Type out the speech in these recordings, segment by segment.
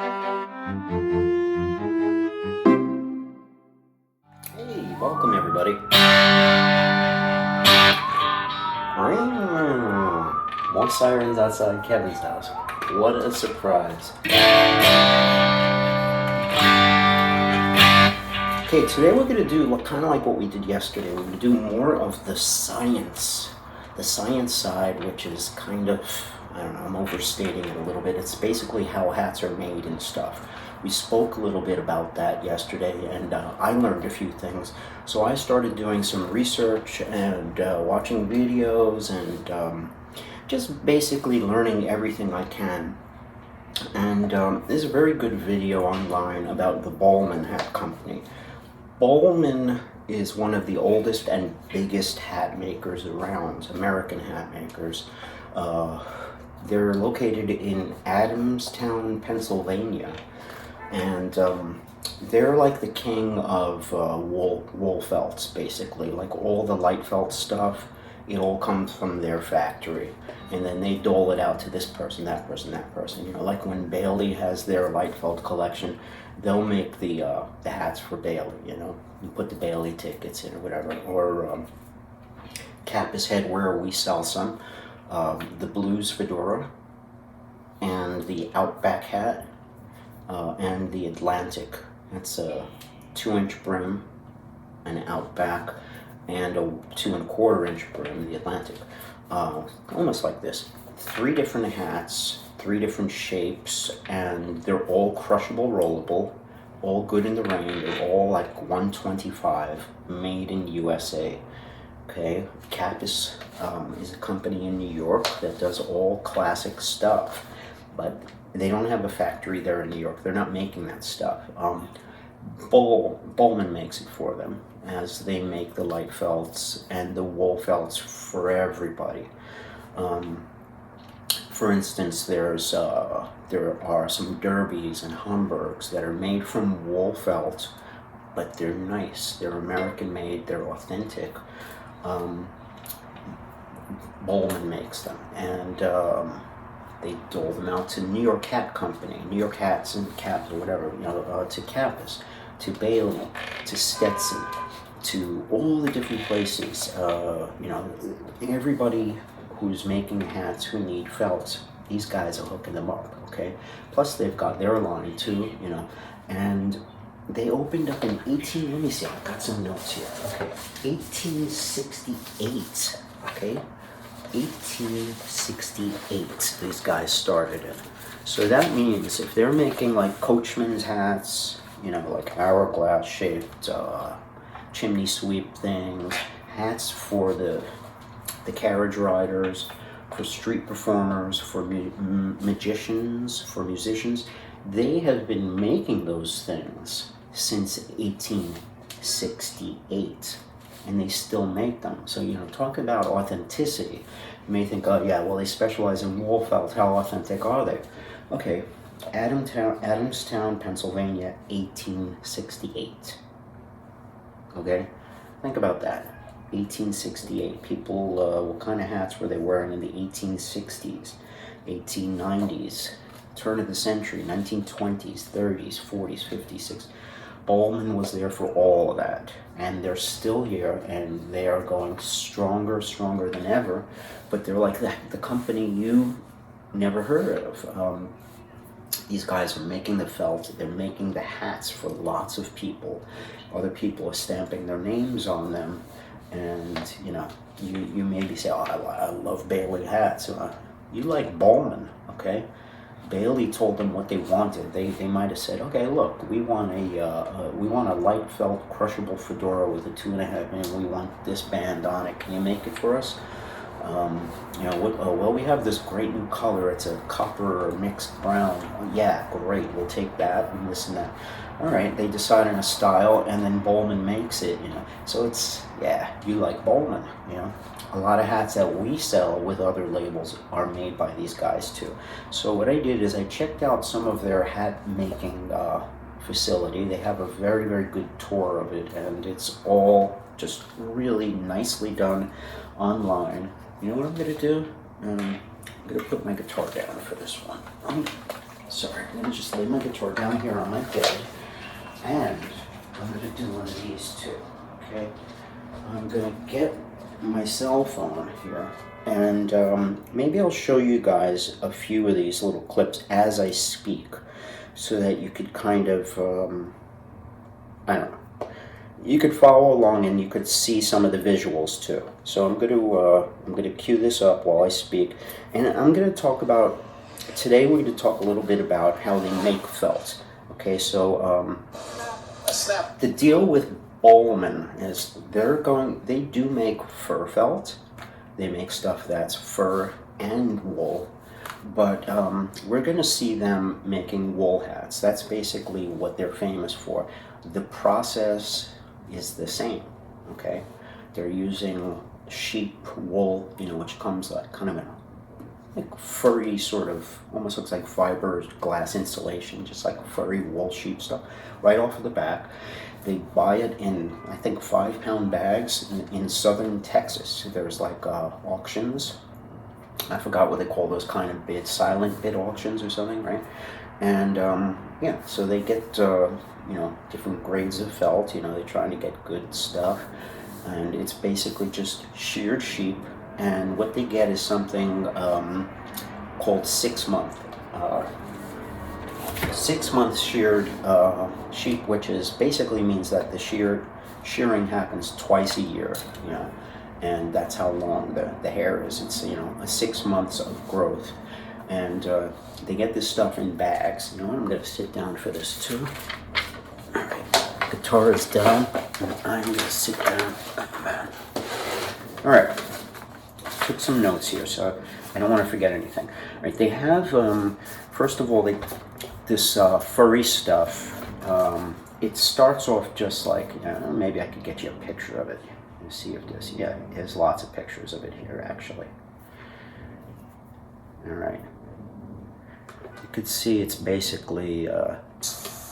Hey, welcome everybody. More sirens outside Kevin's house. What a surprise. Okay, today we're going to do kind of like what we did yesterday. We're going to do more of the science side, which is kind of, I don't know, I'm overstating it a little bit. It's basically how hats are made and stuff. We spoke a little bit about that yesterday, and I learned a few things. So I started doing some research and watching videos and just basically learning everything I can. And there's a very good video online about the Bollman hat company. Bollman is one of the oldest and biggest hat makers around, American hat makers. They're located in Adamstown, Pennsylvania, and they're like the king of wool felts, basically. Like all the light felt stuff, it all comes from their factory, and then they dole it out to this person, that person, that person. You know, like when Bailey has their light felt collection, they'll make the hats for Bailey. You know, you put the Bailey tickets in or whatever. Or Cactus Head, where we sell some, the Blues fedora, and the Outback hat, and the Atlantic. That's a 2-inch brim, an Outback, and a 2 1/4 inch brim, the Atlantic. Almost like this. 3 different hats, 3 different shapes, and they're all crushable, rollable, all good in the rain. They're all like 125, made in USA. Okay, Cactus is a company in New York that does all classic stuff, but they don't have a factory there in New York. They're not making that stuff. Bollman makes it for them, as they make the light felts and the wool felts for everybody. For instance, there are some derbies and Hamburgs that are made from wool felt, but they're nice. They're American made. They're authentic. Bollman makes them, and they dole them out to New York Hat Company, New York Hats and Caps or whatever, you know, to Cactus, to Bailey, to Stetson, to all the different places. You know, everybody who's making hats who need felt, these guys are hooking them up, okay? Plus they've got their line too, you know, and they opened up in let me see, I've got some notes here, okay, 1868, okay? 1868 these guys started it. So that means if they're making like coachman's hats, you know, like hourglass shaped chimney sweep things, hats for the carriage riders, for street performers, for magicians, for musicians, they have been making those things since 1868. And they still make them. So, you know, talk about authenticity. You may think, oh yeah, well they specialize in wool felt. How authentic are they? Okay, Adamstown, Pennsylvania, 1868. Okay, think about that. 1868. People, what kind of hats were they wearing in the 1860s, 1890s, turn of the century, 1920s, 30s, 40s, 50s, 60s. Bollman was there for all of that, and they're still here, and they are going stronger than ever. But they're like the company you never heard of. These guys are making the felt, they're making the hats for lots of people. Other people are stamping their names on them, and you know, you maybe say, oh, I love Bailey hats. You like Bollman, okay? Bailey told them what they wanted. They might have said, okay, look, we want a light felt crushable fedora with a 2 1/2 inch. We want this band on it. Can you make it for us? You know, well, we have this great new color. It's a copper mixed brown. Oh, yeah, great. We'll take that and this and that. All right, they decide on a style, and then Bollman makes it. You know, so it's, yeah, you like Bollman. You know, a lot of hats that we sell with other labels are made by these guys too. So what I did is I checked out some of their hat making facility. They have a very, very good tour of it, and it's all just really nicely done online. You know what I'm gonna do? I'm gonna put my guitar down for this one. Sorry, I'm gonna just lay my guitar down here on my bed, and I'm gonna do one of these too, okay? I'm gonna get my cell phone here, and maybe I'll show you guys a few of these little clips as I speak, so that you could kind of, I don't know, you could follow along and you could see some of the visuals too. So I'm gonna cue this up while I speak, and I'm gonna talk about, today we're going to talk a little bit about how they make felt. Okay, so the deal with Bollman is they do make fur felt. They make stuff that's fur and wool, but we're going to see them making wool hats. That's basically what they're famous for. The process is the same, okay? They're using sheep wool, which comes like kind of like furry sort of, almost looks like fiber glass insulation, just like furry wool sheep stuff, right off of the back. They buy it in, I think, 5-pound bags in southern Texas. There's like auctions. I forgot what they call those kind of bids, silent bid auctions or something, right? And yeah, so they get different grades of felt. They're trying to get good stuff, and it's basically just sheared sheep. And what they get is something called 6-month. 6-month sheared sheep, which is basically means that the shearing happens twice a year, and that's how long the hair is. It's a 6 months of growth, and they get this stuff in bags. I'm gonna sit down for this too. All right, guitar is down, and I'm gonna sit down. All right. Took some notes here, so I don't want to forget anything. Right, they have first of all, this furry stuff. It starts off just like, maybe I could get you a picture of it and see if this. Yeah, there's lots of pictures of it here actually. All right, you could see it's basically.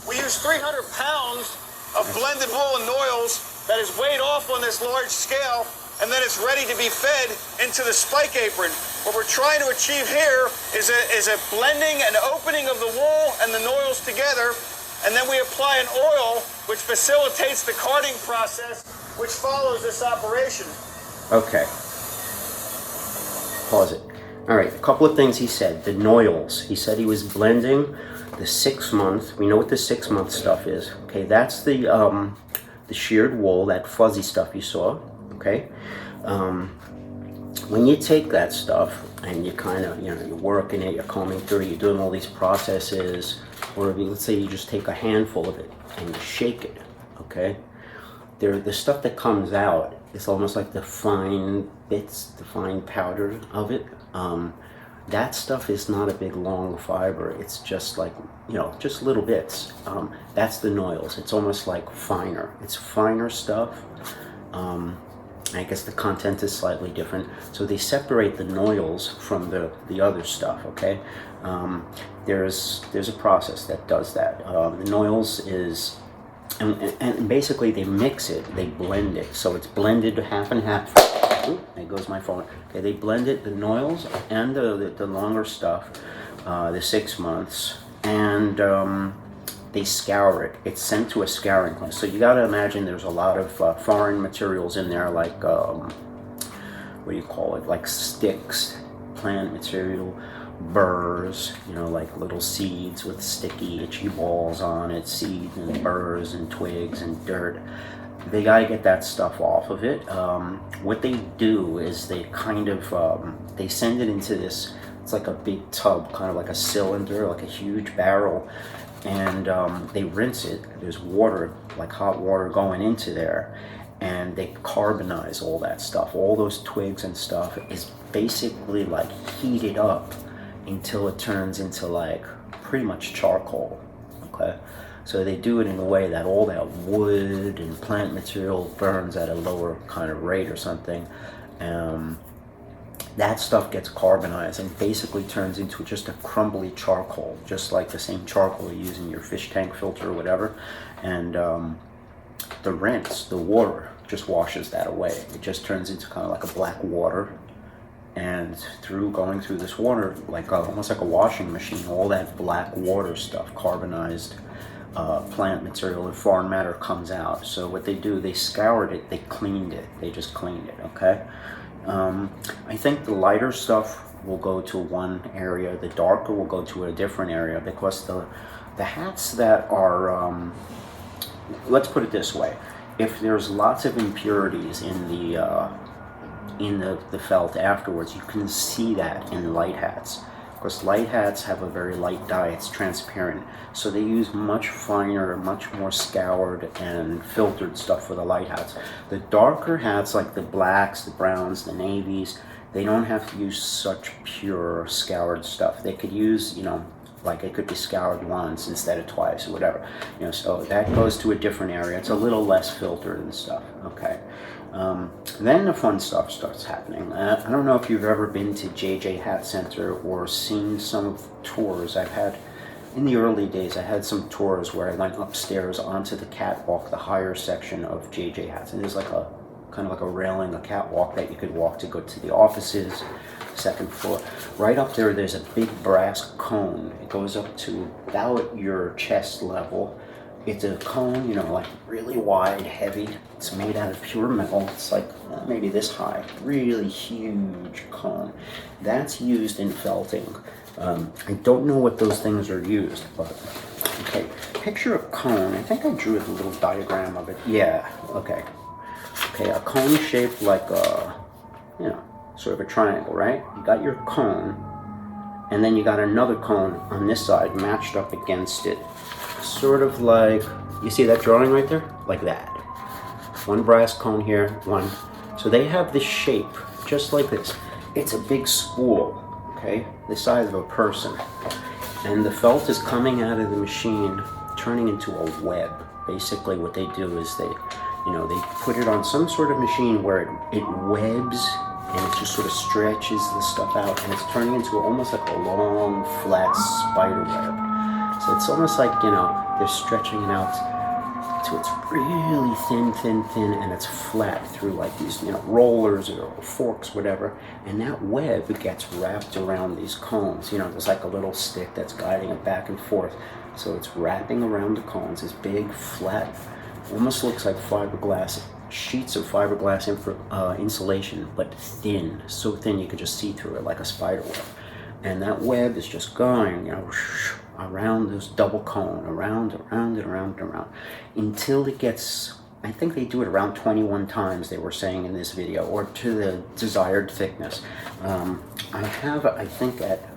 We use 300 pounds of blended wool and oils that is weighed off on this large scale, and then it's ready to be fed into the spike apron. What we're trying to achieve here is a blending and opening of the wool and the oils together, and then we apply an oil which facilitates the carding process which follows this operation. Okay. Pause it. All right, a couple of things he said. The oils. He said he was blending the 6-month. We know what the 6-month stuff is. Okay, that's the sheared wool, that fuzzy stuff you saw. Okay, when you take that stuff and you kind of, you're working it, you're combing through it, you're doing all these processes, or let's say you just take a handful of it and you shake it, okay, the stuff that comes out is almost like the fine bits, the fine powder of it. That stuff is not a big long fiber. It's just like, just little bits. That's the oils. It's almost like finer. It's finer stuff. I guess the content is slightly different. So they separate the oils from the other stuff, okay? There's a process that does that. The oils is, and basically they mix it, they blend it. So it's blended half and half. Ooh, there goes my phone. Okay, they blend it, the oils and the longer stuff, the 6 months, and they scour it. It's sent to a scouring plant. So you got to imagine there's a lot of foreign materials in there, like what do you call it? Like sticks, plant material, burrs. Like little seeds with sticky, itchy balls on it. Seeds and burrs and twigs and dirt. They got to get that stuff off of it. What they do is they kind of they send it into this. It's like a big tub, kind of like a cylinder, like a huge barrel. And they rinse it. There's water, like hot water, going into there, and they carbonize all that stuff. All those twigs and stuff is basically like heated up until it turns into like pretty much charcoal. Okay, so they do it in a way that all that wood and plant material burns at a lower kind of rate or something. That stuff gets carbonized and basically turns into just a crumbly charcoal, just like the same charcoal you use in your fish tank filter or whatever. And the rinse, the water, just washes that away. It just turns into kind of like a black water, and going through this water, like almost like a washing machine, all that black water stuff, carbonized plant material and foreign matter comes out. So what they do, they scoured it, they cleaned it, they just cleaned it, okay? I think the lighter stuff will go to one area, the darker will go to a different area, because the hats that are, let's put it this way, if there's lots of impurities in the felt afterwards, you can see that in light hats. Of course, light hats have a very light dye, it's transparent, so they use much finer, much more scoured and filtered stuff for the light hats. The darker hats, like the blacks, the browns, the navies, they don't have to use such pure scoured stuff. They could use, you know, like it could be scoured once instead of twice or whatever, you know, so that goes to a different area. It's a little less filtered and stuff, okay? Then the fun stuff starts happening. I don't know if you've ever been to JJ Hat Center or seen some of the tours I've had. In the early days, I had some tours where I went upstairs onto the catwalk, the higher section of JJ Hats, and there's like a kind of like a railing, a catwalk that you could walk to go to the offices, second floor. Right up there, there's a big brass cone. It goes up to about your chest level. It's a cone, you know, like really wide, heavy. It's made out of pure metal. It's like maybe this high, really huge cone. That's used in felting. I don't know what those things are used, but okay. Picture a cone. I think I drew a little diagram of it. Yeah, okay. Okay, a cone shaped like a, you know, sort of a triangle, right? You got your cone, and then you got another cone on this side matched up against it. Sort of like, you see that drawing right there? Like that. One brass cone here, one. So they have this shape, just like this. It's a big spool, okay? The size of a person. And the felt is coming out of the machine, turning into a web. Basically what they do is they put it on some sort of machine where it webs, and it just sort of stretches the stuff out, and it's turning into almost like a long, flat spider web. So it's almost like, you know, they're stretching it out to it's really thin, and it's flat through like these, you know, rollers or forks, whatever. And that web gets wrapped around these cones. You know, there's like a little stick that's guiding it back and forth. So it's wrapping around the cones, this big, flat, almost looks like fiberglass, sheets of fiberglass insulation, but thin, so thin you could just see through it like a spider web. And that web is just going, you know, around this double cone, around, until it gets, I think they do it around 21 times, they were saying in this video, or to the desired thickness. I have, I think at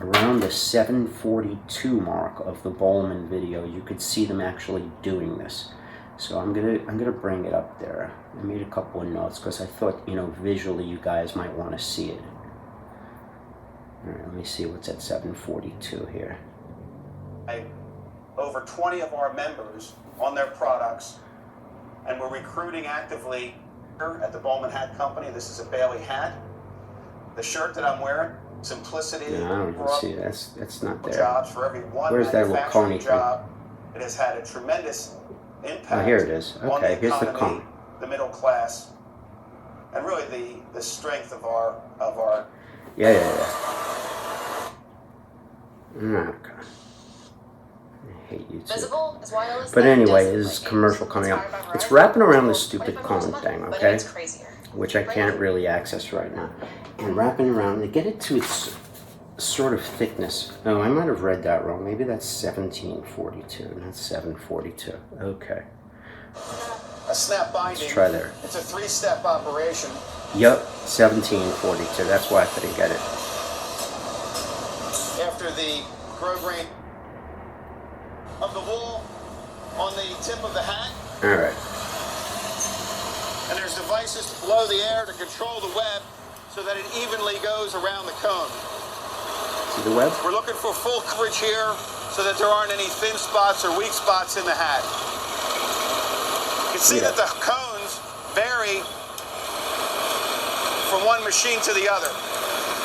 around the 742 mark of the Bollman video, you could see them actually doing this. So I'm gonna bring it up there. I made a couple of notes because I thought, you know, visually you guys might want to see it. All right, let me see what's at 742 here. Over 20 of our members on their products, and we're recruiting actively at the Bollman Hat Company. This is a Bailey hat. The shirt that I'm wearing, simplicity. No, I don't even see it. That's not there. Jobs for every one Where's that little manufacturing coney job. It has had a tremendous impact. Oh, here it is. Okay, on here's the economy, cone. the middle class, and really the strength of our Yeah. Okay. I hate you too. But anyway, this is commercial coming up. It's wrapping around this stupid cone thing, okay? Which I can't really access right now. And wrapping around to get it to its sort of thickness. Oh, I might have read that wrong. Maybe that's 1742, not 742. Okay. A snap binding. Let's try there. It's a 3-step operation. Yup, 1742. That's why I couldn't get it. After the grain of the wool on the tip of the hat. All right. And there's devices to blow the air to control the web so that it evenly goes around the cone. See the web? We're looking for full coverage here so that there aren't any thin spots or weak spots in the hat. You can see that the cones vary from one machine to the other.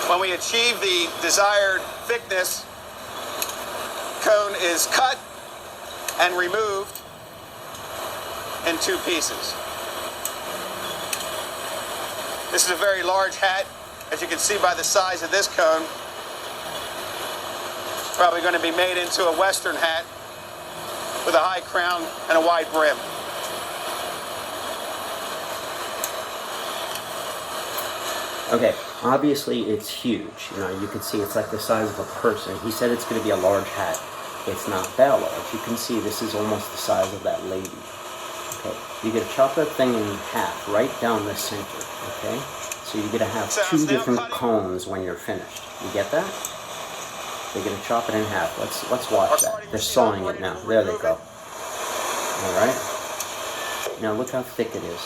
When we achieve the desired thickness, cone is cut and removed in 2 pieces. This is a very large hat. as you can see by the size of this cone. It's probably going to be made into a Western hat with a high crown and a wide brim. Okay, obviously it's huge. You know, you can see it's like the size of a person. He said it's going to be a large hat. It's not that large. You can see this is almost the size of that lady. Okay, you're going to chop that thing in half, right down the center. Okay, so you're going to have two different cones when you're finished. You get that? They're going to chop it in half. Let's watch that. They're sawing it now. There they go. All right. Now look how thick it is.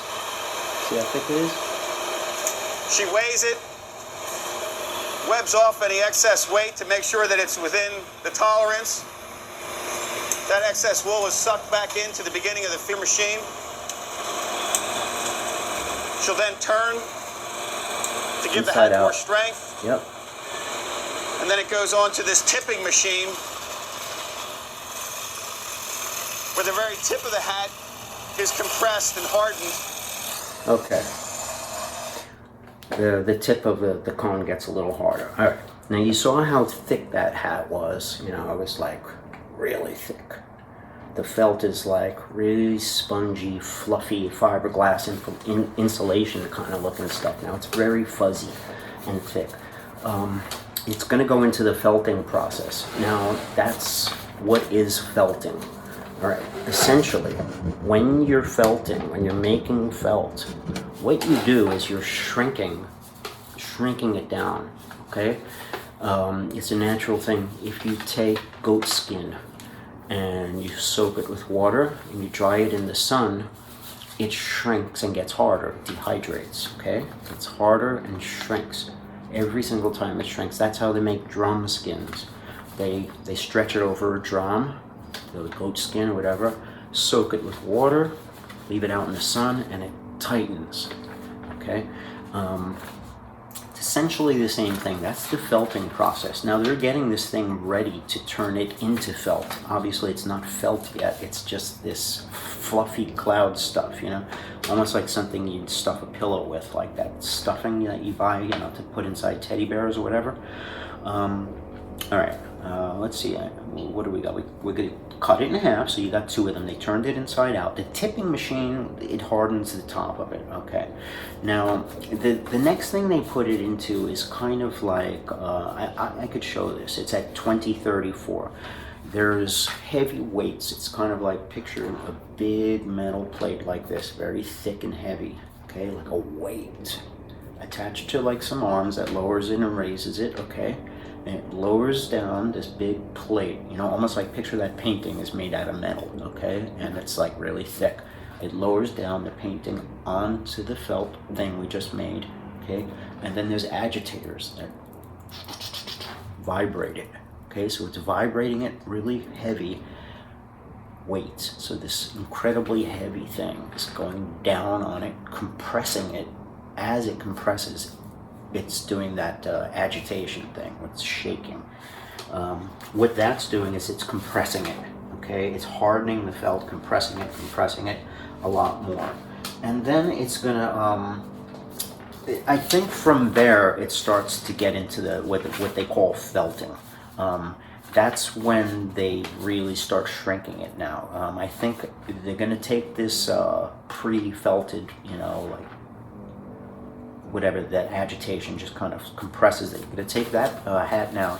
See how thick it is? She weighs it, webs off any excess weight to make sure that it's within the tolerance. That excess wool is sucked back into the beginning of the machine. She'll then turn to give the hat more strength. Yep. And then it goes on to this tipping machine where the very tip of the hat is compressed and hardened. Okay. The tip of the cone gets a little harder. All right. Now you saw how thick that hat was. You know, it was like really thick. The felt is like really spongy, fluffy fiberglass insulation kind of looking stuff. Now it's very fuzzy and thick. It's going to go into the felting process. Now that's what is felting. All right. Essentially, when you're felting, when you're making felt, what you do is you're shrinking it down. Okay. It's a natural thing. If you take goat skin and you soak it with water and you dry it in the sun, it shrinks and gets harder, dehydrates. Okay, it's harder and shrinks every single time it shrinks. That's how they make drum skins. They stretch it over a drum, the goat skin or whatever, soak it with water, leave it out in the sun, and it tightens. Okay, it's essentially the same thing. That's the felting process. Now they're getting this thing ready to turn it into felt. Obviously it's not felt yet. It's just this fluffy cloud stuff, you know, almost like something you'd stuff a pillow with, like that stuffing that you buy, you know, to put inside teddy bears or whatever. All right, let's see. What do we got? We're going to cut it in half, so you got two of them. They turned it inside out. The tipping machine, it hardens the top of it. Okay. Now, the next thing they put it into is kind of like, I could show this. It's at 2034. There's heavy weights. It's kind of like, picture a big metal plate like this, very thick and heavy. Okay, like a weight attached to like some arms that lowers it and raises it. Okay. And it lowers down this big plate, you know, almost like, picture that painting is made out of metal, okay? And it's like really thick. It lowers down the painting onto the felt thing we just made, okay? And then there's agitators that vibrate it, okay? So it's vibrating it really heavy weights. So this incredibly heavy thing is going down on it, compressing it. As it compresses, it's doing that agitation thing, it's shaking. What that's doing is it's compressing it, okay? It's hardening the felt, compressing it a lot more. And then it's gonna, I think from there it starts to get into the what they call felting. That's when they really start shrinking it now. I think they're gonna take this pre-felted, you know, like, whatever, that agitation just kind of compresses it. You're going to take that hat now,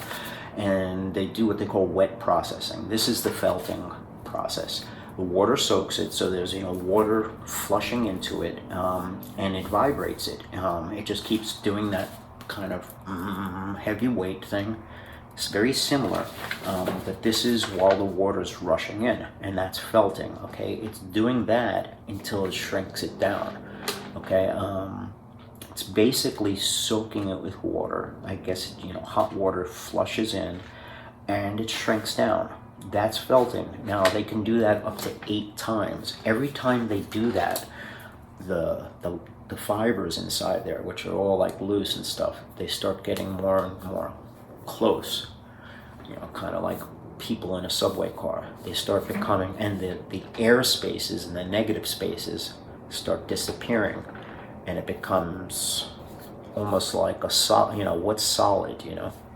and they do what they call wet processing. This is the felting process. The water soaks it, so there's, you know, water flushing into it, and it vibrates it. It just keeps doing that kind of heavy weight thing. It's very similar, but this is while the water's rushing in, and that's felting. Okay, it's doing that until it shrinks it down. Okay. It's basically soaking it with water. I guess, you know, hot water flushes in and it shrinks down. That's felting. Now they can do that up to 8 times. Every time they do that, the fibers inside there, which are all like loose and stuff, they start getting more and more close. You know, kind of like people in a subway car. They start becoming, and the air spaces and the negative spaces start disappearing. And it becomes almost like a solid, what's solid,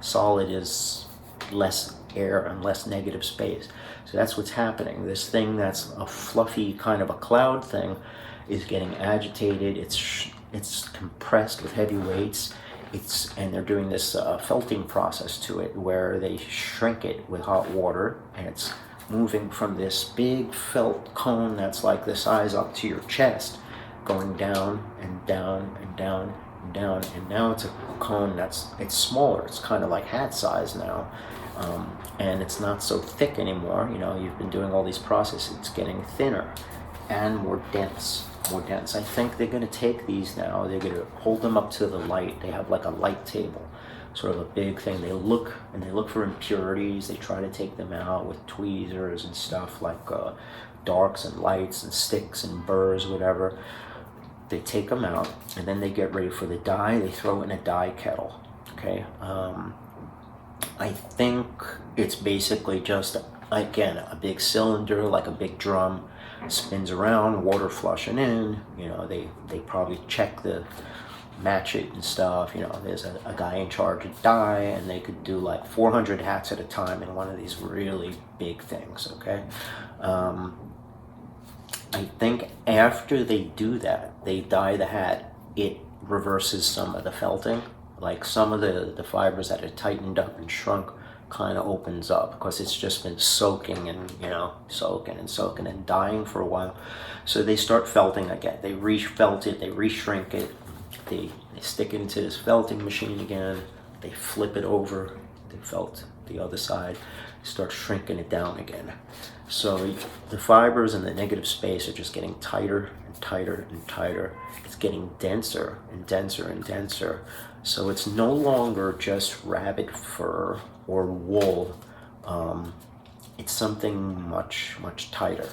Solid is less air and less negative space. So that's what's happening. This thing that's a fluffy kind of a cloud thing is getting agitated. It's compressed with heavy weights. And they're doing this felting process to it where they shrink it with hot water, and it's moving from this big felt cone that's like the size up to your chest, going down and down and down and down, and now it's a cone it's smaller. It's kind of like hat size now, and it's not so thick anymore. You've been doing all these processes. It's getting thinner and more dense. I think they're going to take these now. They're going to hold them up to the light. They have like a light table, sort of a big thing. They look for impurities. They try to take them out with tweezers and stuff like darks and lights and sticks and burrs, whatever. They take them out, and then they get ready for the dye. They throw it in a dye kettle. Okay. I think it's basically just, again, a big cylinder, like a big drum. Spins around, water flushing in. They probably match it and stuff. There's a guy in charge of dye, and they could do like 400 hats at a time in one of these really big things. Okay. I think after they do that, they dye the hat, it reverses some of the felting. Like some of the fibers that are tightened up and shrunk kind of opens up because it's just been soaking and soaking and dying for a while. So they start felting again. They refelt it, they reshrink it, they stick it into this felting machine again, they flip it over, they felt the other side, start shrinking it down again. So the fibers and the negative space are just getting tighter and tighter and tighter. It's getting denser and denser and denser. So it's no longer just rabbit fur or wool. It's something much, much tighter.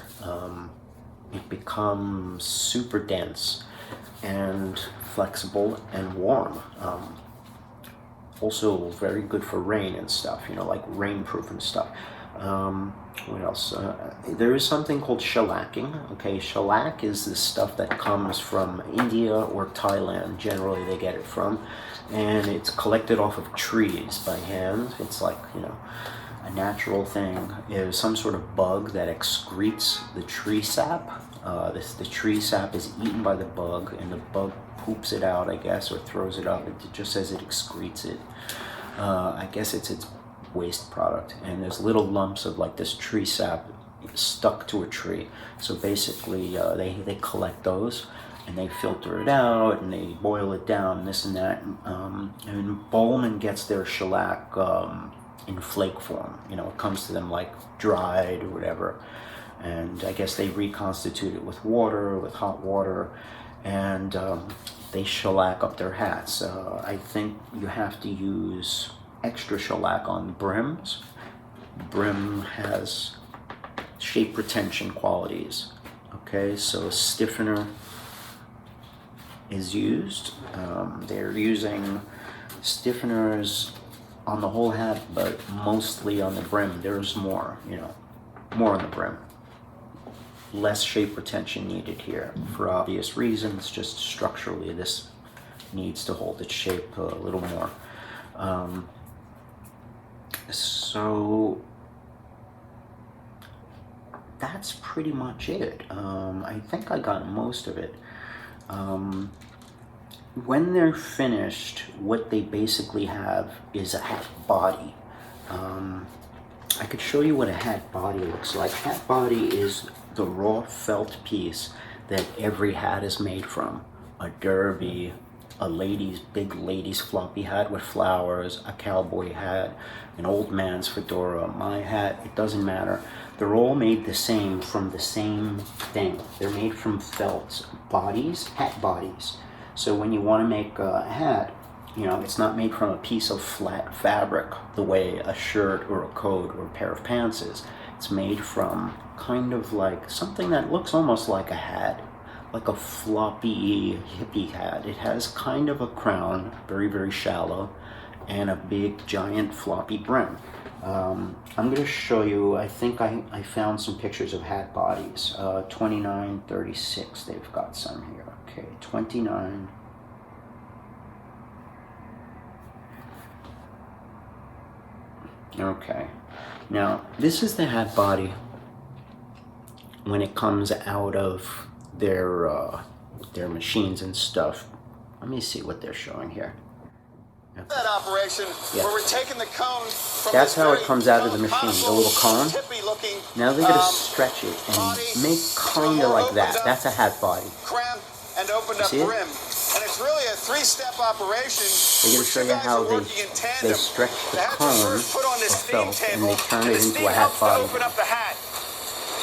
It becomes super dense and flexible and warm. Also very good for rain and stuff, like rainproof and stuff. What else? There is something called shellacking. Okay, shellac is this stuff that comes from India or Thailand. Generally, they get it from, and it's collected off of trees by hand. It's like a natural thing. There's some sort of bug that excretes the tree sap. The tree sap is eaten by the bug, and the bug poops it out, I guess, or throws it up. It just says it excretes it. I guess it's its waste product, and there's little lumps of like this tree sap stuck to a tree. So basically they collect those and they filter it out and they boil it down, this and that. And Bollman gets their shellac in flake form. It comes to them like dried or whatever, and I guess they reconstitute it with water, with hot water, and they shellac up their hats. I think you have to use extra shellac on brims. Brim has shape retention qualities. Okay, so stiffener is used. They're using stiffeners on the whole hat, but mostly on the brim. There's more, more on the brim. Less shape retention needed here for obvious reasons. Just structurally, this needs to hold its shape a little more. So that's pretty much it. I think I got most of it. When they're finished, what they basically have is a hat body. I could show you what a hat body looks like. Hat body is the raw felt piece that every hat is made from. A derby, a big lady's floppy hat with flowers, a cowboy hat, an old man's fedora, my hat, it doesn't matter. They're all made the same from the same thing. They're made from felt bodies, hat bodies. So when you want to make a hat, it's not made from a piece of flat fabric the way a shirt or a coat or a pair of pants is. It's made from kind of like something that looks almost like a hat, like a floppy hippie hat. It has kind of a crown, very, very shallow, and a big, giant, floppy brim. I'm going to show you, I think I found some pictures of hat bodies. 2936, they've got some here. Okay, 29. Okay. Now, this is the hat body when it comes out of their machines and stuff. Let me see what they're showing here. Okay. That operation where we're taking the cone from That's this how it very comes out of the machine, the little cone. tippy-looking, Now they're going to stretch it and make kind of like that. That's a hat body. Cramp and opened up brim. And it's really a three-step operation. They're going to show you how they stretch the cone of felt and they turn it into a hat body. Open up the hat.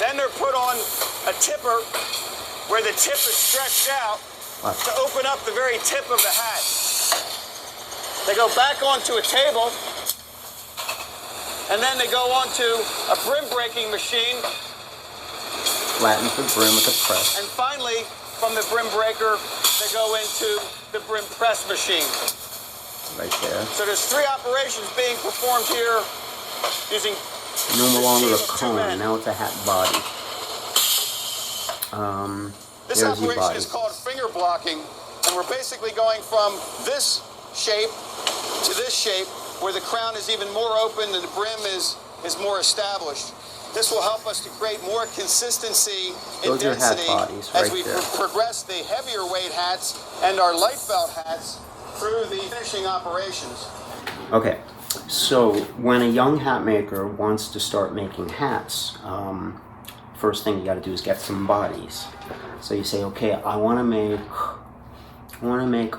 Then they're put on a tipper where the tip is stretched out to open up the very tip of the hat. They go back onto a table, and then they go onto a brim breaking machine. Flatten the brim with a press. And finally, from the brim breaker, they go into the brim press machine. Right there. So there's three operations being performed here using. No longer a cone, now it's a hat body. This operation is called finger blocking, and we're basically going from this shape to this shape where the crown is even more open and the brim is more established. This will help us to create more consistency in density as we progress the heavier weight hats and our light belt hats through the finishing operations. Okay, so when a young hat maker wants to start making hats, first thing you got to do is get some bodies. So you say, okay, I want to make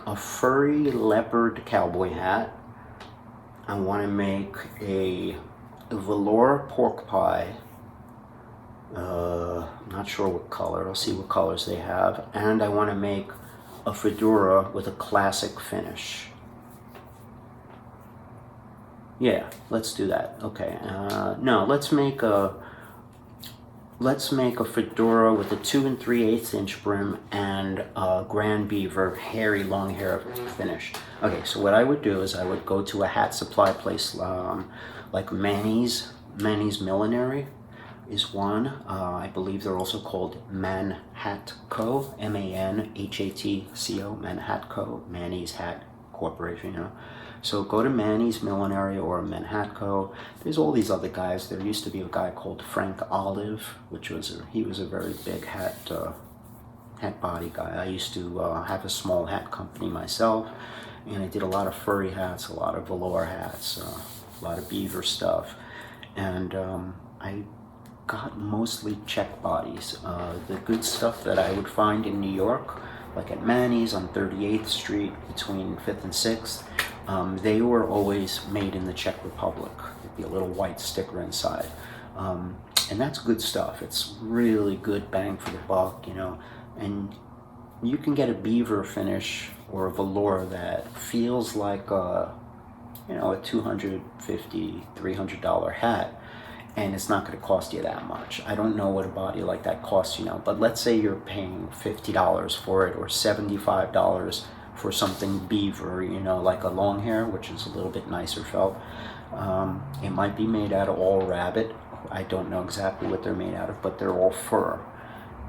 a furry leopard cowboy hat. I want to make a velour pork pie. Not sure what color. I'll see what colors they have. And I want to make a fedora with a classic finish. Yeah, let's do that. Okay. No, let's make a fedora with a 2 3/8 inch brim and a grand beaver hairy long hair finish. Okay, so what I would do is I would go to a hat supply place like Manny's Millinery is one. I believe they're also called Manhatco, MANHATCO, Manhatco, Manny's Hat Corporation, you know. So go to Manny's Millinery or Manhatco. There's all these other guys. There used to be a guy called Frank Olive, he was a very big hat body guy. I used to have a small hat company myself, and I did a lot of furry hats, a lot of velour hats, a lot of beaver stuff, and I got mostly check bodies. The good stuff that I would find in New York, like at Manny's on 38th Street between 5th and 6th, they were always made in the Czech Republic. There'd be a little white sticker inside. And that's good stuff. It's really good bang for the buck, you know. And you can get a beaver finish or a velour that feels like a $250, $300 hat, and it's not going to cost you that much. I don't know what a body like that costs, you know, but let's say you're paying $50 for it or $75 for something beaver, you know, like a long hair, which is a little bit nicer felt. It might be made out of all rabbit. I don't know exactly what they're made out of, but they're all fur.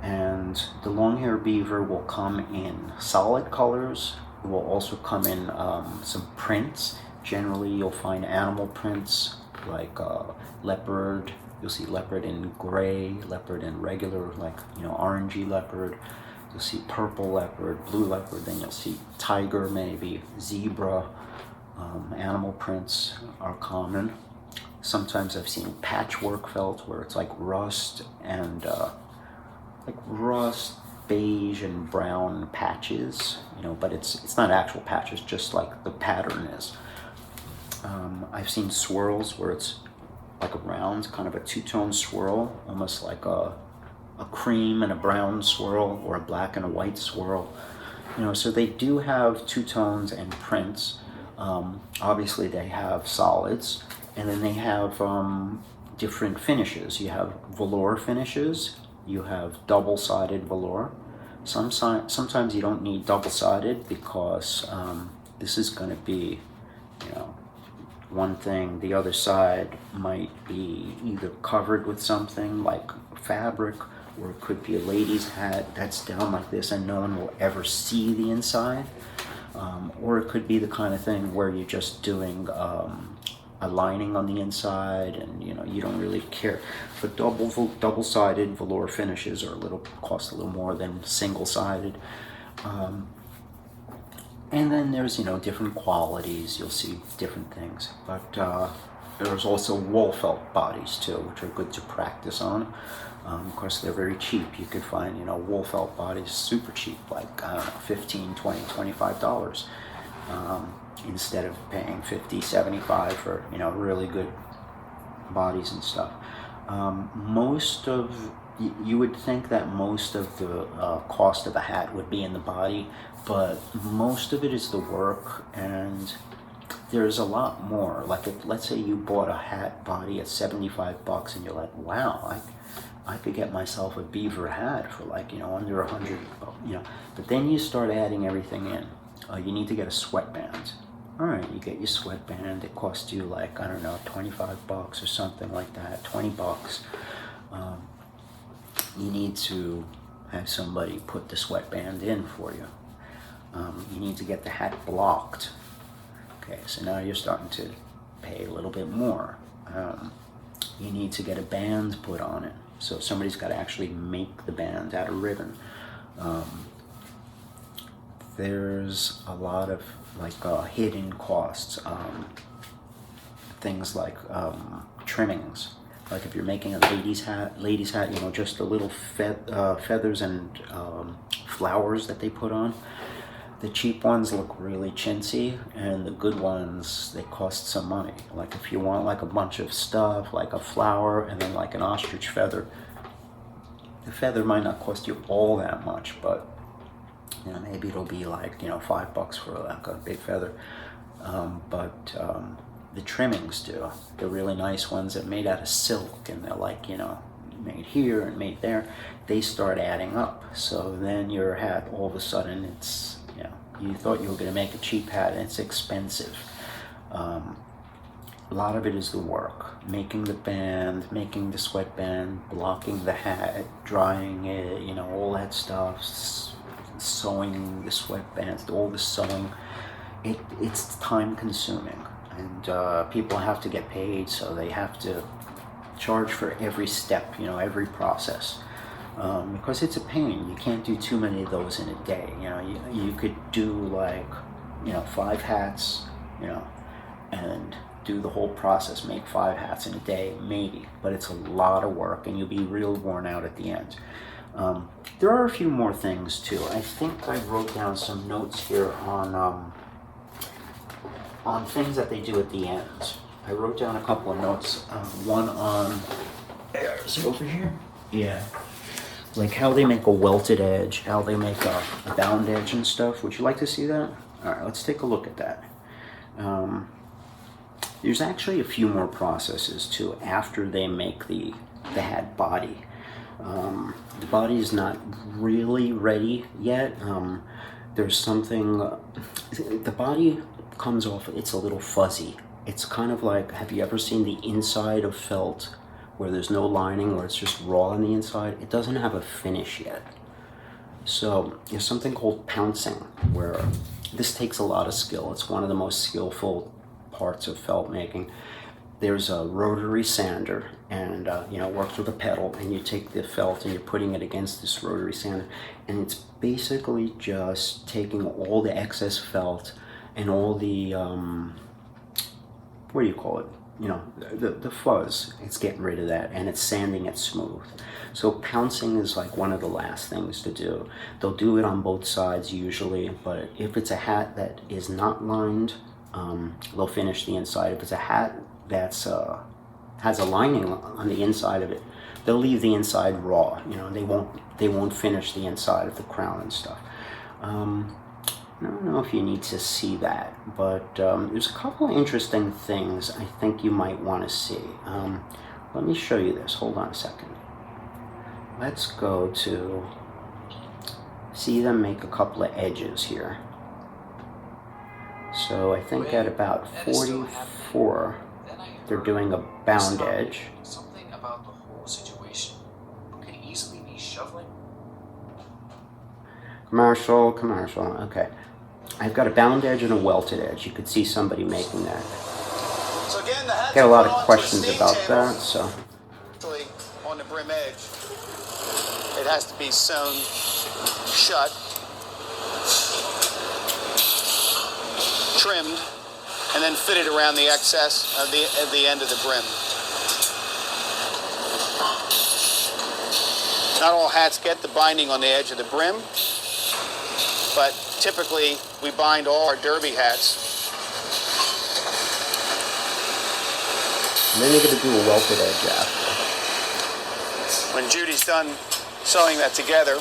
And the long hair beaver will come in solid colors. It will also come in some prints. Generally, you'll find animal prints like leopard. You'll see leopard in gray, leopard in regular, like, you know, orangey leopard. You'll see purple leopard, blue leopard, then you'll see tiger maybe, zebra. Animal prints are common. Sometimes I've seen patchwork felt where it's like rust and beige and brown patches, you know, but it's not actual patches, just like the pattern is. I've seen swirls where it's like a round, kind of a two-tone swirl, almost like a cream and a brown swirl or a black and a white swirl. You know, so they do have two tones and prints. Obviously they have solids, and then they have different finishes. You have velour finishes, you have double-sided velour. Sometimes you don't need double-sided because this is going to be, you know, one thing. The other side might be either covered with something like fabric, or it could be a lady's hat that's down like this and no one will ever see the inside. Or it could be the kind of thing where you're just doing a lining on the inside, and you don't really care. But double-sided velour finishes are cost a little more than single-sided. And then there's different qualities. You'll see different things, but there's also wool felt bodies too, which are good to practice on. Of course, they're very cheap. You could find wool felt bodies super cheap, like I don't know, $15, $20, $25. Instead of paying $50, $75 for really good bodies and stuff. You would think that most of the cost of a hat would be in the body, but most of it is the work, and there's a lot more. Like let's say you bought a hat body at $75 and you're like, wow, I could get myself a beaver hat for like under $100, but then you start adding everything in. You need to get a sweatband. All right, you get your sweatband. It costs you like, I don't know, $25 or something like that, $20. You need to have somebody put the sweatband in for you. You need to get the hat blocked. Okay, so now you're starting to pay a little bit more. You need to get a band put on it. So somebody's got to actually make the band out of ribbon. There's a lot of hidden costs. Things like trimmings. Like if you're making a lady's hat, just the little feathers and flowers that they put on. The cheap ones look really chintzy, and the good ones, they cost some money. Like if you want like a bunch of stuff, like a flower and then like an ostrich feather, the feather might not cost you all that much, but maybe it'll be like $5 for like a big feather. But the trimmings do. They're really nice ones that are made out of silk, and they're like made here and made there. They start adding up. So then your hat, all of a sudden, it's you thought you were going to make a cheap hat, and it's expensive. A lot of it is the work, making the band, making the sweatband, blocking the hat, drying it, all that stuff, sewing the sweatbands, all the sewing. It's time consuming, and people have to get paid, so they have to charge for every step, every process. Because it's a pain. You can't do too many of those in a day. You could do like 5 hats, and do the whole process, make 5 hats in a day, maybe, but it's a lot of work, and you'll be real worn out at the end. There are a few more things too. I think I wrote down some notes here on things that they do at the end. I wrote down a couple of notes. One on, is it over here? Yeah. Like how they make a welted edge, how they make a bound edge and stuff. Would you like to see that? All right, let's take a look at that. There's actually a few more processes too after they make the hat body. The body is not really ready yet. There's something, the body comes off, it's a little fuzzy. It's kind of like, have you ever seen the inside of felt where there's no lining, where it's just raw on the inside? It doesn't have a finish yet. So there's something called pouncing, where this takes a lot of skill. It's one of the most skillful parts of felt making. There's a rotary sander, and works with a pedal, and you take the felt and you're putting it against this rotary sander, and it's basically just taking all the excess felt and all the what do you call it? The fuzz. It's getting rid of that, and it's sanding it smooth. So pouncing is like one of the last things to do. They'll do it on both sides usually, but if it's a hat that is not lined, they'll finish the inside. If it's a hat that's has a lining on the inside of it, they'll leave the inside raw. They won't finish the inside of the crown and stuff. I don't know if you need to see that, but there's a couple of interesting things I think you might want to see. Let me show you this. Hold on a second. Let's go to see them make a couple of edges here. So I think at about 44, they're doing a bound edge. Something about the whole situation could easily be shoveling. Commercial, okay. I've got a bound edge and a welted edge. You could see somebody making that. So again, the hat's Get a lot put of onto questions steam about table. that, so. Actually, on the brim edge, it has to be sewn shut, trimmed, and then fitted around the excess of the end of the brim. Not all hats get the binding on the edge of the brim, but typically we bind all our derby hats. And then you're going to do a welted edge after. When Judy's done sewing that together,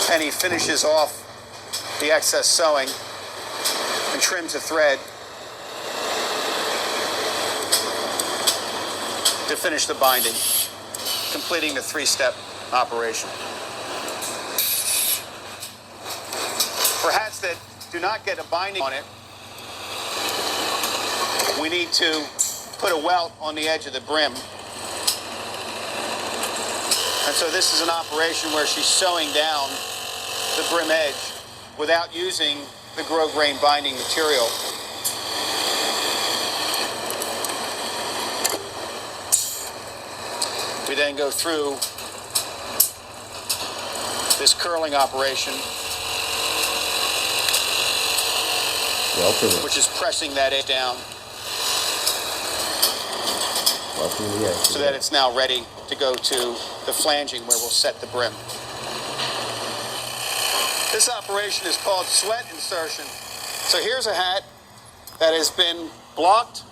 Penny finishes off the excess sewing and trims the thread to finish the binding, completing the 3-step operation. For hats that do not get a binding on it, we need to put a welt on the edge of the brim. And so this is an operation where she's sewing down the brim edge without using the grosgrain binding material. We then go through this curling operation, which is pressing that edge down so that it's now ready to go to the flanging where we'll set the brim. This operation is called sweat insertion. So here's a hat that has been blocked,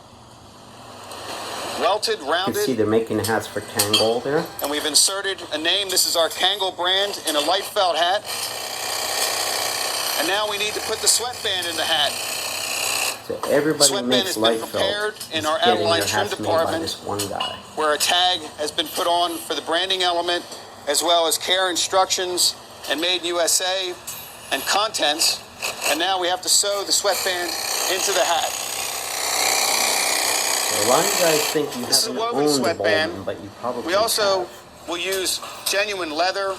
welted, You rounded. can see they're making hats for Kangol there. And we've inserted a name. This is our Kangol brand in a light felt hat. And now we need to put the sweatband in the hat. So everybody Sweatband makes has been light prepared felt in is our getting Adeline their trim hats made by department, this one guy. where a tag has been put on for the branding element, as well as care instructions and Made in USA and contents. And now we have to sew the sweatband into the hat. So a lot of you guys think you This is a haven't woven owned a sweatband. Bollman, but you probably We also have. will use genuine leather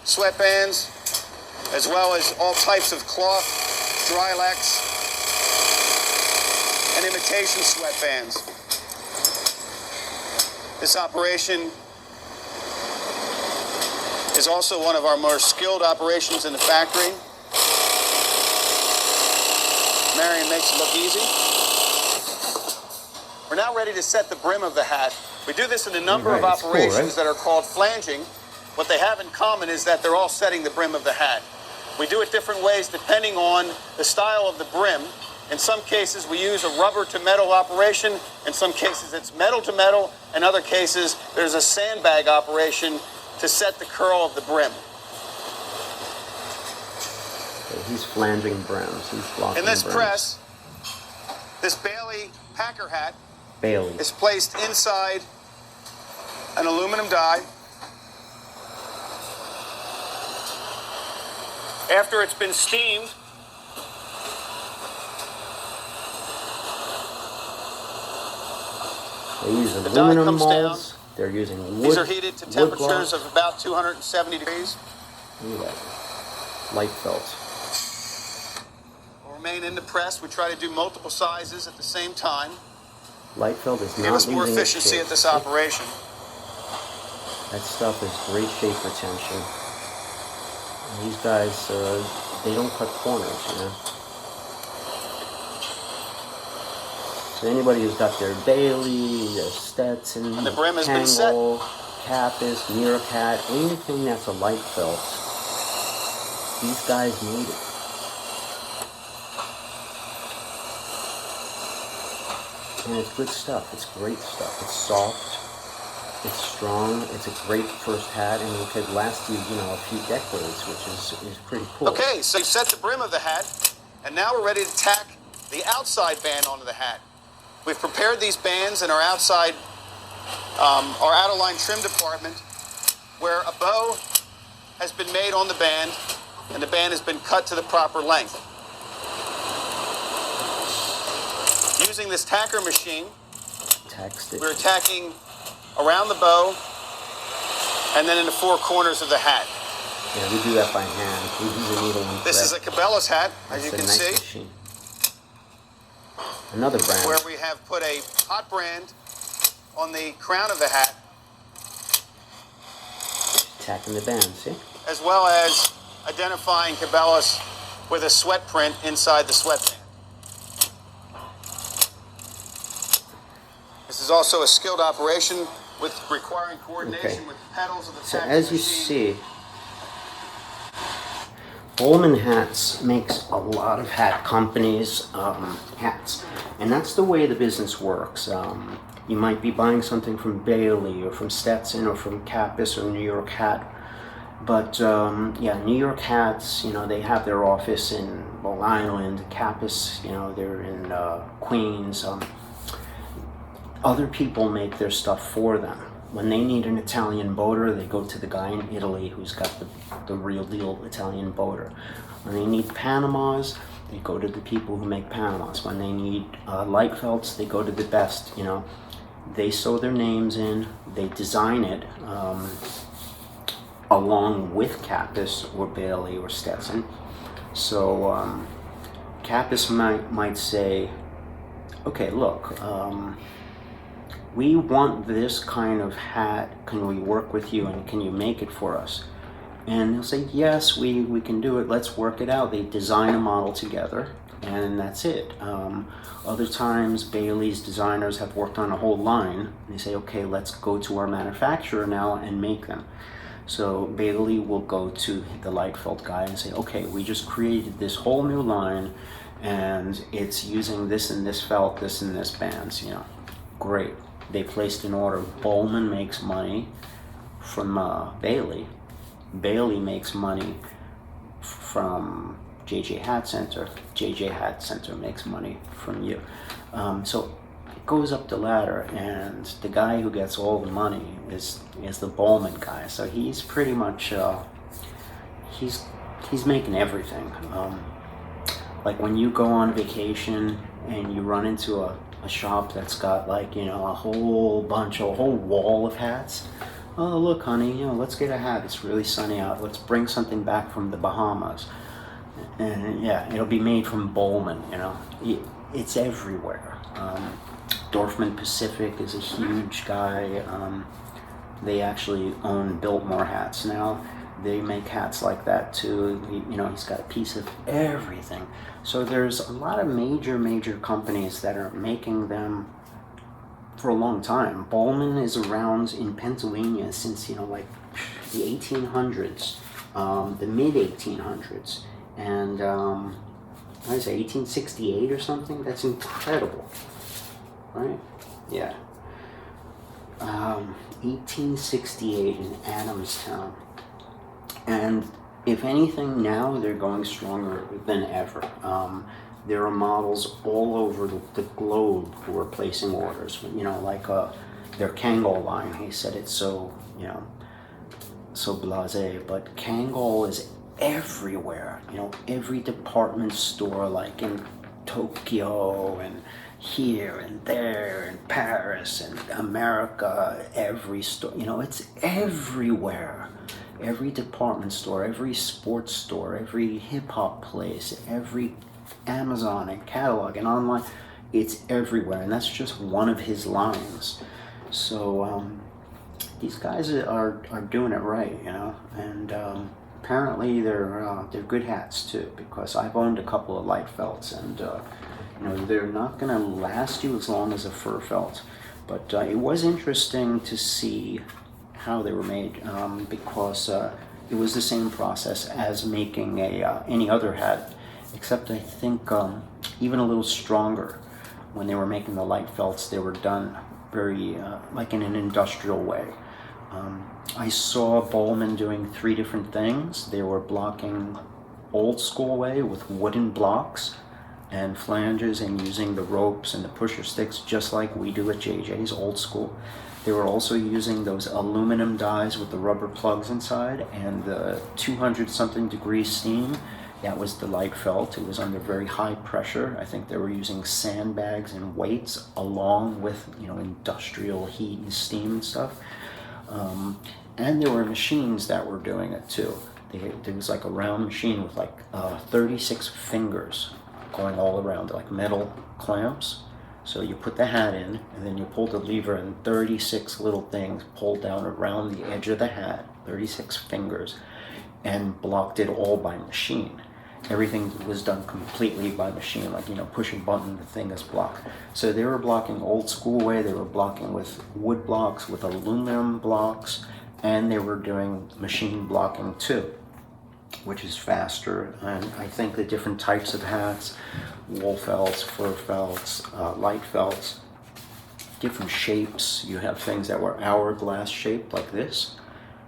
sweatbands, as well as all types of cloth, Drylex, and imitation sweatbands. This operation is also one of our more skilled operations in the factory. Marion makes it look easy. We're now ready to set the brim of the hat. We do this in a number of It's cool, operations right? that are called flanging. What they have in common is that they're all setting the brim of the hat. We do it different ways depending on the style of the brim. In some cases, we use a rubber to metal operation. In some cases, it's metal to metal. In other cases, there's a sandbag operation to set the curl of the brim. Okay, he's flanging brims. He's blocking In this brims. press, this Bailey Packer hat Bailey. is placed inside an aluminum die. After it's been steamed, They use die aluminum comes molds. They're using wood. these are heated to wood temperatures blocks. of about 270 degrees. Look at that. Light felt. Will remain in the press. We try to do multiple sizes at the same time. Light felt is Give not us more losing its efficiency shape. at this operation. That stuff is great shape retention. And these guys, they don't cut corners, you know. So anybody who's got their Bailey, their Stetson, The brim has been set. Kangol, Cactus, Meerkat, anything that's a light felt, these guys need it. And it's good stuff. It's great stuff. It's soft. It's strong. It's a great first hat, and it could last you, a few decades, which is pretty cool. Okay, so you've set the brim of the hat, and now we're ready to tack the outside band onto the hat. We've prepared these bands in our outside, our out-of-line trim department, where a bow has been made on the band, and the band has been cut to the proper length. Using this tacker machine, we're tacking around the bow and then in the four corners of the hat. Yeah, we do that by hand. We use a needle and This is a КаБeLa's hat, as you It's a can nice see. machine. Another brand. where we have put a hot brand on the crown of the hat, Attacking the band, see? as well as identifying ǩiᖇOᗷᗩᗷᗪY with a sweat print inside the sweatband. This is also a skilled operation with requiring coordination Okay. with the pedals of the So packing as you machine. see, Bollman Hats makes a lot of hat companies hats, and that's the way the business works. You might be buying something from Bailey or from Stetson or from Cactus or New York Hat, but yeah, New York Hats, you know, they have their office in Long Island. Cactus, you know, they're in Queens. Other people make their stuff for them. When they need an Italian boater, they go to the guy in Italy who's got the real deal Italian boater. When they need Panamas, they go to the people who make Panamas. When they need light felts, they go to the best, you know. They sew their names in, they design it along with Cactus or Bailey or Stetson. So Cactus might say, okay, look, we want this kind of hat. Can we work with you and can you make it for us? And they'll say, yes, we can do it. Let's work it out. They design a model together and that's it. Other times, Bailey's designers have worked on a whole line. And they say, okay, let's go to our manufacturer now and make them. So Bailey will go to the light felt guy and say, okay, we just created this whole new line and it's using this and this felt, this and this bands, you know. Great. They placed an order. Bollman makes money from Bailey. Bailey makes money from JJ Hat Center. JJ Hat Center makes money from you. So it goes up the ladder, and the guy who gets all the money is the Bollman guy. So he's pretty much he's making everything. Like when you go on vacation and you run into a shop that's got, like, you know, a whole wall of hats. Oh, look, honey, you know, let's get a hat. It's really sunny out. Let's bring something back from the Bahamas. And yeah, it'll be made from Bollman, you know. It's everywhere. Dorfman Pacific is a huge guy. They actually own Biltmore hats now. They make hats like that too. You know, he's got a piece of everything. So there's a lot of major companies that are making them for a long time. Bollman is around in Pennsylvania since, you know, like the 1800s, the mid 1800s, and what is it, 1868 or something? That's incredible, right? Yeah. 1868 in Adamstown. And if anything, now they're going stronger than ever. There are models all over the globe who are placing orders. You know, like their Kangol line. He said it's so, you know, so blasé, but Kangol is everywhere. You know, every department store, like in Tokyo and here and there and Paris and America, every store. You know, it's everywhere. Every department store, every sports store, every hip-hop place, every Amazon and catalog and online, it's everywhere, and that's just one of his lines. So these guys are doing it right, you know, and apparently they're good hats too, because I've owned a couple of light felts, and you know, they're not going to last you as long as a fur felt, but it was interesting to see how they were made, because it was the same process as making any other hat, except I think even a little stronger. When they were making the light felts, they were done very like in an industrial way. I saw Bollman doing 3 different things. They were blocking old school way with wooden blocks and flanges and using the ropes and the pusher sticks just like we do at JJ's, old school. They were also using those aluminum dies with the rubber plugs inside and the 200-something degrees steam. That was the light felt. It was under very high pressure. I think they were using sandbags and weights along with, you know, industrial heat and steam and stuff. And there were machines that were doing it too. There was like a round machine with like 36 fingers going all around, like metal clamps. So you put the hat in, and then you pull the lever, and 36 little things pulled down around the edge of the hat, 36 fingers, and blocked it all by machine. Everything was done completely by machine, like, push a button, the thing is blocked. So they were blocking old school way, they were blocking with wood blocks, with aluminum blocks, and they were doing machine blocking too, which is faster. And I think the different types of hats, wool felts, fur felts, light felts, different shapes. You have things that were hourglass shaped like this.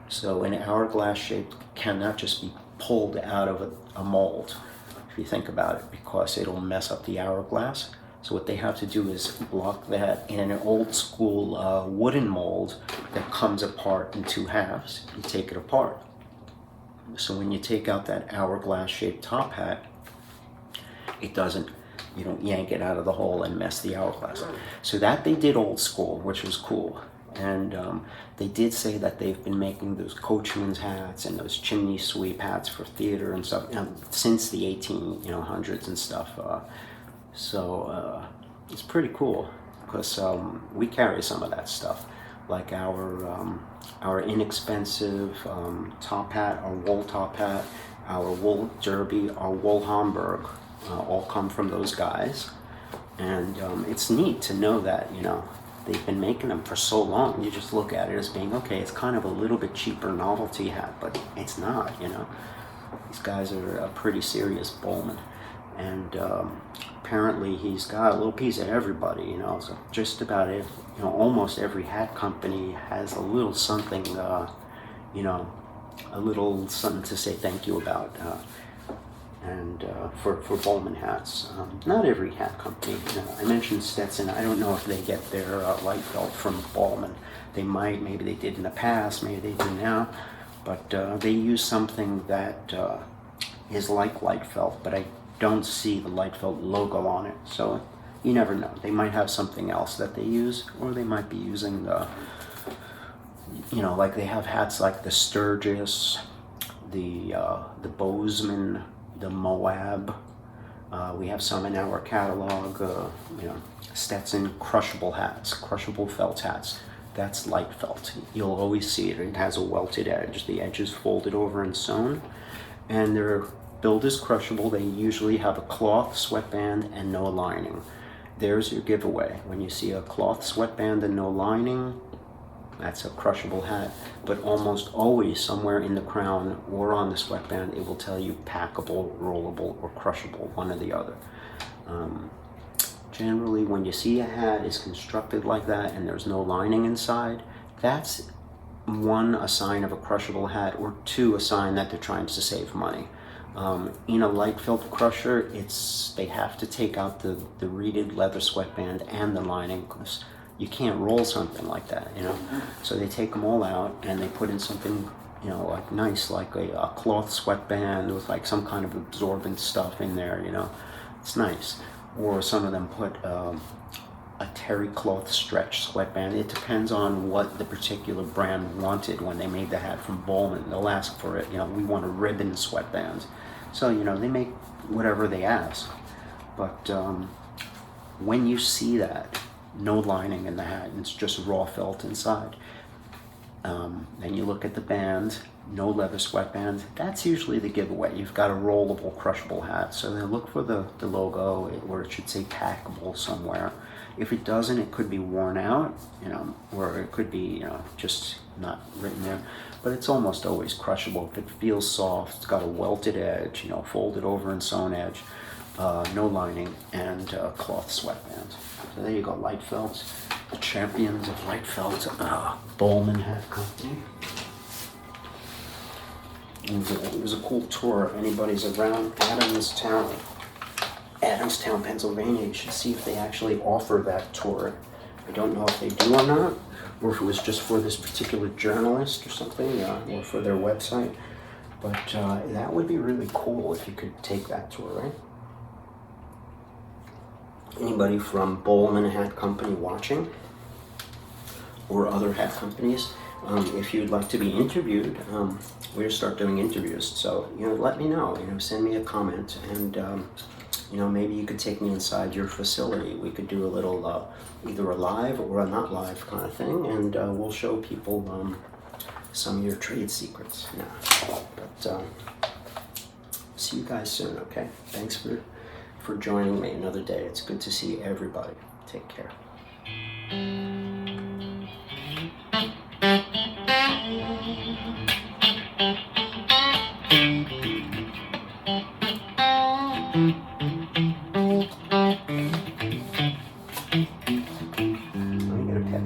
So an hourglass shape cannot just be pulled out of a mold, if you think about it, because it'll mess up the hourglass. So what they have to do is block that in an old school wooden mold that comes apart in two halves. You take it apart. So when you take out that hourglass shaped top hat, it doesn't, you don't yank it out of the hole and mess the hourglass. So that they did old school, which was cool. And they did say that they've been making those coachman's hats and those chimney sweep hats for theater and stuff since the 1800s and stuff. So it's pretty cool, because we carry some of that stuff, like our inexpensive top hat, our wool top hat, our wool derby, our wool Hamburg, all come from those guys. And it's neat to know that, they've been making them for so long. You just look at it as being, okay, it's kind of a little bit cheaper novelty hat, but it's not, These guys are a pretty serious Bollman. And apparently he's got a little piece of everybody, so just about it, almost every hat company has a little something, a little something to say thank you about. And for Bollman hats. Not every hat company. I mentioned Stetson. I don't know if they get their light felt from Bollman. They might, maybe they did in the past, maybe they do now, but they use something that is like light felt, but I don't see the light felt logo on it, so you never know. They might have something else that they use, or they might be using the, like they have hats like the Sturgis, the Bozeman, the Moab. We have some in our catalog, Stetson crushable hats, crushable felt hats. That's light felt. You'll always see it. It has a welted edge. The edge is folded over and sewn, and they're billed as crushable. They usually have a cloth sweatband and no lining. There's your giveaway. When you see a cloth sweatband and no lining, that's a crushable hat. But almost always somewhere in the crown or on the sweatband, it will tell you packable, rollable, or crushable, one or the other. Generally, when you see a hat is constructed like that and there's no lining inside, that's one, a sign of a crushable hat, or two, a sign that they're trying to save money. In a light felt crusher, they have to take out the reeded leather sweatband and the lining, because you can't roll something like that, So they take them all out and they put in something, like nice, like a cloth sweatband with like some kind of absorbent stuff in there, It's nice. Or some of them put a terry cloth stretch sweatband. It depends on what the particular brand wanted when they made the hat from Bollman. They'll ask for it, we want a ribbon sweatband. So, they make whatever they ask. But when you see that, no lining in the hat, and it's just raw felt inside, then you look at the band, no leather sweatband, that's usually the giveaway. You've got a rollable, crushable hat. So then look for the logo, or it should say packable somewhere. If it doesn't, it could be worn out, or it could be, just not written there. But it's almost always crushable. If it feels soft, it's got a welted edge, folded over and sewn edge, no lining, and cloth sweatband. So there you go, light felt, the champions of light felt, Bollman Hat Company. It was a cool tour. If anybody's around Adamstown, Pennsylvania, you should see if they actually offer that tour. I don't know if they do or not, or if it was just for this particular journalist or something, or for their website. But that would be really cool if you could take that tour, right? Anybody from Bollman Hat Company watching, or other hat companies, if you'd like to be interviewed, we're gonna start doing interviews. So let me know. Send me a comment, and You know, maybe you could take me inside your facility. We could do a little, either a live or a not live kind of thing, and we'll show people some of your trade secrets. Yeah. But see you guys soon, okay? Thanks for joining me another day. It's good to see everybody. Take care. Let me get a pick.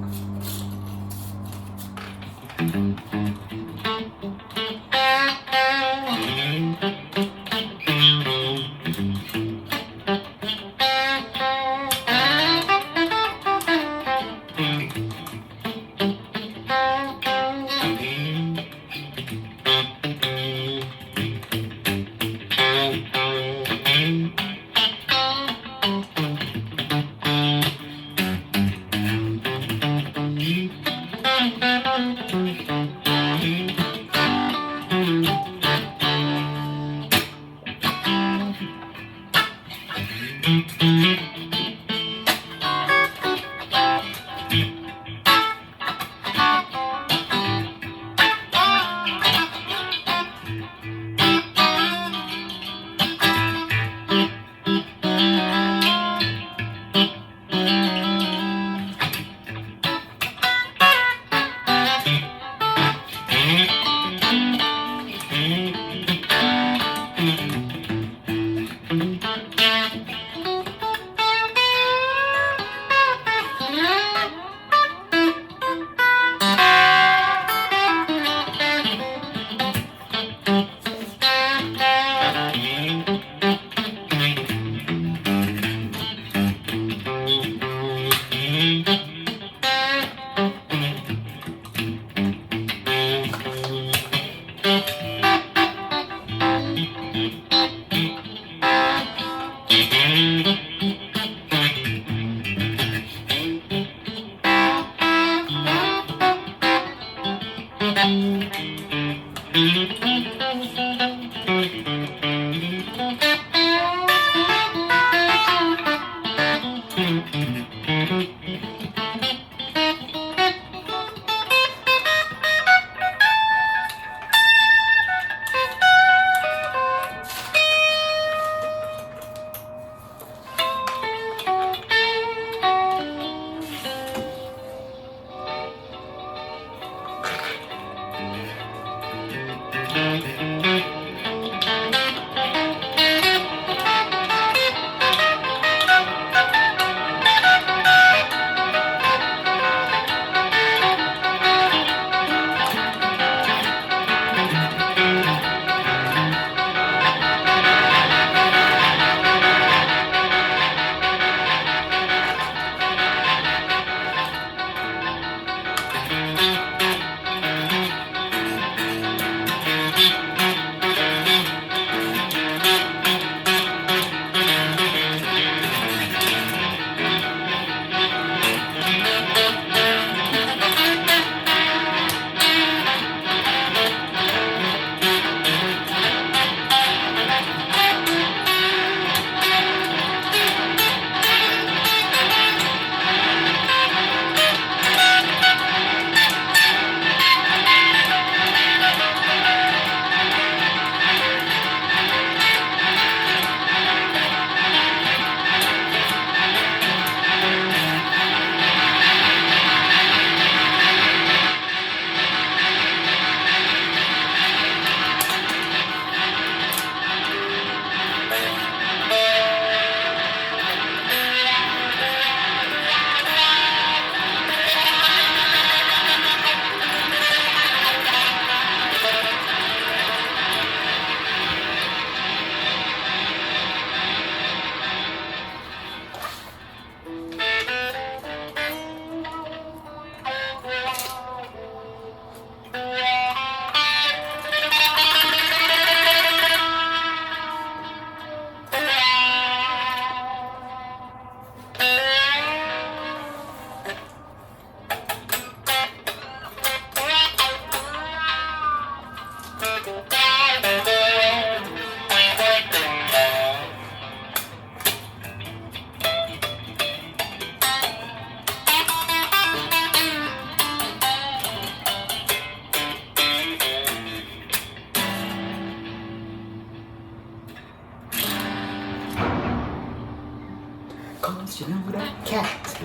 once you know that cat.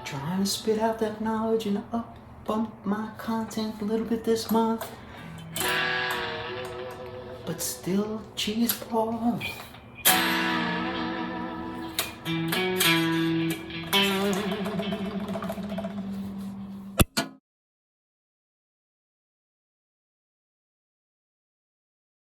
Trying to spit out that knowledge and up bump my content a little bit this month, but still cheese balls.